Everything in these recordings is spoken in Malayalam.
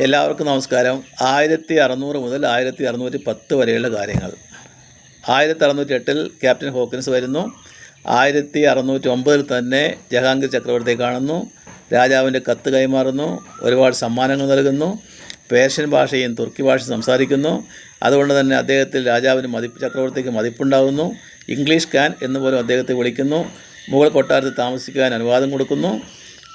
എല്ലാവർക്കും നമസ്കാരം. 1600 മുതൽ 1610 വരെയുള്ള കാര്യങ്ങൾ. 1608 ക്യാപ്റ്റൻ ഹോക്കിൻസ് വരുന്നു. 1609 തന്നെ ജഹാംഗീർ ചക്രവർത്തിയെ കാണുന്നു. രാജാവിൻ്റെ കത്ത് കൈമാറുന്നു. ഒരുപാട് സമ്മാനങ്ങൾ നൽകുന്നു. പേർഷ്യൻ ഭാഷയും തുർക്കി ഭാഷയും സംസാരിക്കുന്നു. അതുകൊണ്ട് തന്നെ അദ്ദേഹത്തിൽ രാജാവിന് ചക്രവർത്തിക്ക് മതിപ്പുണ്ടാകുന്നു. ഇംഗ്ലീഷ് ഖാൻ എന്ന് പോലും അദ്ദേഹത്തെ വിളിക്കുന്നു. മുഗൾ കൊട്ടാരത്തിൽ താമസിക്കാൻ അനുവാദം കൊടുക്കുന്നു.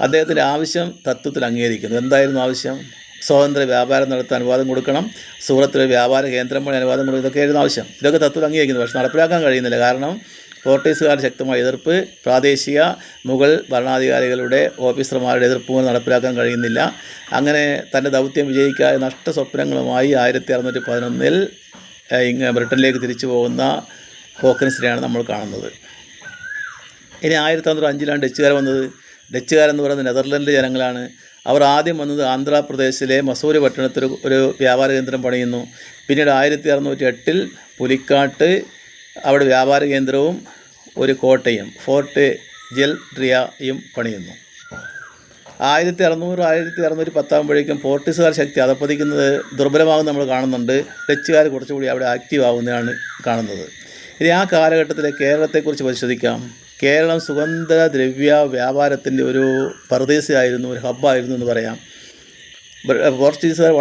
അദ്ദേഹത്തിൻ്റെ ആവശ്യം തത്വത്തിൽ അംഗീകരിക്കുന്നു. എന്തായിരുന്നു ആവശ്യം? സ്വതന്ത്ര വ്യാപാരം നടത്താൻ അനുവാദം കൊടുക്കണം. സൂറത്തിൽ വ്യാപാര കേന്ദ്രം പണി അനുവാദം കൊടുക്കണം. ഇതൊക്കെയായിരുന്നു ആവശ്യം. ഇതൊക്കെ തത്വത്തിൽ അംഗീകരിക്കുന്നു. പക്ഷേ നടപ്പിലാക്കാൻ കഴിയുന്നില്ല. കാരണം പോർട്ടുഗീസുകാരുടെ ശക്തമായ എതിർപ്പ്, പ്രാദേശിക മുഗൾ ഭരണാധികാരികളുടെ ഓഫീസർമാരുടെ എതിർപ്പ് കൊണ്ട് നടപ്പിലാക്കാൻ കഴിയുന്നില്ല. അങ്ങനെ തൻ്റെ ദൗത്യം വിജയിക്കാതെ നഷ്ടസ്വപ്നങ്ങളുമായി 1611 ബ്രിട്ടനിലേക്ക് തിരിച്ചു പോകുന്ന ഹോക്കിൻസിനെയാണ് നമ്മൾ കാണുന്നത്. ഇനി 1605 ഡച്ചുകാർ വന്നത്. ഡച്ചുകാരെന്ന് പറയുന്നത് നെതർലൻഡ് ജനങ്ങളാണ്. അവർ ആദ്യം വന്നത് ആന്ധ്രാപ്രദേശിലെ മസൂരി പട്ടണത്തിൽ ഒരു വ്യാപാര കേന്ദ്രം പണിയുന്നു. പിന്നീട് 1608 പുലിക്കാട്ട് അവിടെ വ്യാപാര കേന്ദ്രവും ഒരു കോട്ടയും ഫോർട്ട് ജെൽഡ്രിയയും പണിയുന്നു. 1610 ആകുമ്പോഴേക്കും പോർട്ടുഗീസുകാർ ശക്തി അധപ്പതിക്കുന്നത് ദുർബലമാകും നമ്മൾ കാണുന്നുണ്ട്. ഡച്ചുകാർ കുറച്ചുകൂടി അവിടെ ആക്റ്റീവ് ആകുന്നതാണ് കാണുന്നത്. ഇനി ആ കാലഘട്ടത്തിലെ കേരളത്തെക്കുറിച്ച് പരിശോധിക്കാം. കേരളം സുഗന്ധദ്രവ്യ വ്യാപാരത്തിൻ്റെ ഒരു പർദേശിയായിരുന്നു, ഒരു ഹബ്ബായിരുന്നു എന്ന് പറയാം. പോർച്ചുഗീസുകാർ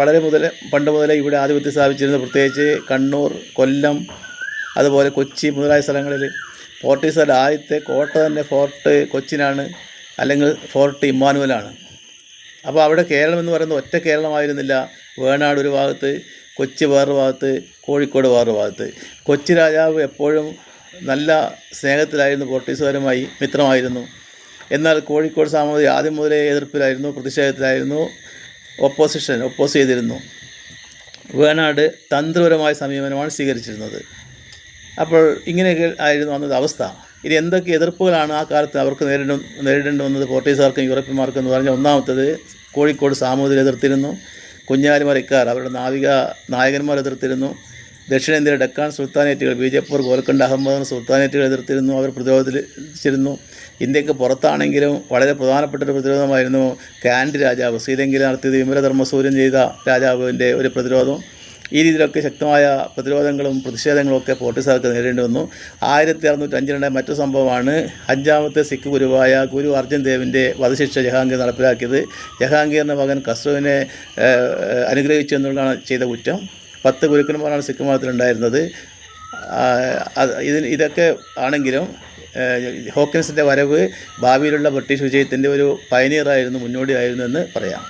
പണ്ട് മുതലേ ഇവിടെ ആധിപത്യം സ്ഥാപിച്ചിരുന്നു. പ്രത്യേകിച്ച് കണ്ണൂർ, കൊല്ലം, അതുപോലെ കൊച്ചി മുതലായ സ്ഥലങ്ങളിൽ. പോർട്ടുഗീസുകാരുടെ ആദ്യത്തെ കോട്ട തന്നെ ഫോർട്ട് കൊച്ചിനാണ്, അല്ലെങ്കിൽ ഫോർട്ട് ഇമ്മാനുവലാണ്. അപ്പോൾ അവിടെ കേരളം എന്ന് പറയുന്നത് ഒറ്റ കേരളമായിരുന്നില്ല. വേണാട് ഒരു ഭാഗത്ത്, കൊച്ചി വേറൊരു ഭാഗത്ത്, കോഴിക്കോട് വേറൊരു ഭാഗത്ത്. കൊച്ചി രാജാവ് എപ്പോഴും നല്ല സ്നേഹത്തിലായിരുന്നു, പോർട്ടുഗീസുകാരുമായി മിത്രമായിരുന്നു. എന്നാൽ കോഴിക്കോട് സാമൂതിരി ആദ്യം മുതലേ എതിർപ്പിലായിരുന്നു, പ്രതിഷേധത്തിലായിരുന്നു, ഒപ്പോസ് ചെയ്തിരുന്നു. വേണാട് തന്ത്രപരമായ സമീപനമാണ് സ്വീകരിച്ചിരുന്നത്. അപ്പോൾ ഇങ്ങനെയൊക്കെ ആയിരുന്നു അന്നത്തെ അവസ്ഥ. ഇനി എന്തൊക്കെ എതിർപ്പുകളാണ് ആ കാലത്ത് അവർക്ക് നേരിടേണ്ടി വന്നത് പോർട്ടുഗീസുകാർക്കും യൂറോപ്യന്മാർക്കും എന്ന് പറഞ്ഞാൽ, ഒന്നാമത്തത് കോഴിക്കോട് സാമൂതിരി എതിർത്തിരുന്നു. കുഞ്ഞാലിമരക്കാർ അവരുടെ നായകന്മാർ എതിർത്തിരുന്നു. ദക്ഷിണേന്ത്യയിലെ ഡെക്കാൻ സുൽത്താനേറ്റുകൾ, ബീജപ്പൂർ, ഗോൽക്കൊണ്ട, അഹമ്മദ് സുൽത്താനേറ്റുകൾ എതിർത്തിരുന്നു. അവർ പ്രതിരോധത്തിലിരുന്നു. ഇന്ത്യക്ക് പുറത്താണെങ്കിലും വളരെ പ്രധാനപ്പെട്ടൊരു പ്രതിരോധമായിരുന്നു കാൻഡി രാജാവ് ശ്രീലങ്കയിൽ നടത്തിയത് വിമലധർമ്മസൂര്യൻ ചെയ്ത രാജാവിൻ്റെ ഒരു പ്രതിരോധം. ഈ രീതിയിലൊക്കെ ശക്തമായ പ്രതിരോധങ്ങളും പ്രതിഷേധങ്ങളും ഒക്കെ പോർട്ടുഗീസുകാർക്ക് നേരിടേണ്ടി വന്നു. 1605 മറ്റൊരു സംഭവമാണ് അഞ്ചാമത്തെ സിഖ് ഗുരുവായ ഗുരു അർജൻ ദേവിൻ്റെ വധശിക്ഷ ജഹാംഗീർ നടപ്പിലാക്കിയത്. ജഹാംഗീറിൻ്റെ മകൻ ഖസ്രുവിനെ അനുഗ്രഹിച്ചു എന്നുള്ളതാണ് ചെയ്ത കുറ്റം. 10 ഗുരുക്കന്മാരാണ് സിഖ് മതത്തിലുണ്ടായിരുന്നത്. ഇതൊക്കെ ആണെങ്കിലും ഹോക്കിൻസിൻ്റെ വരവ് ഭാവിയിലുള്ള ബ്രിട്ടീഷ് വിജയത്തിൻ്റെ ഒരു പയനീറായിരുന്നു, മുന്നോടിയായിരുന്നു എന്ന് പറയാം.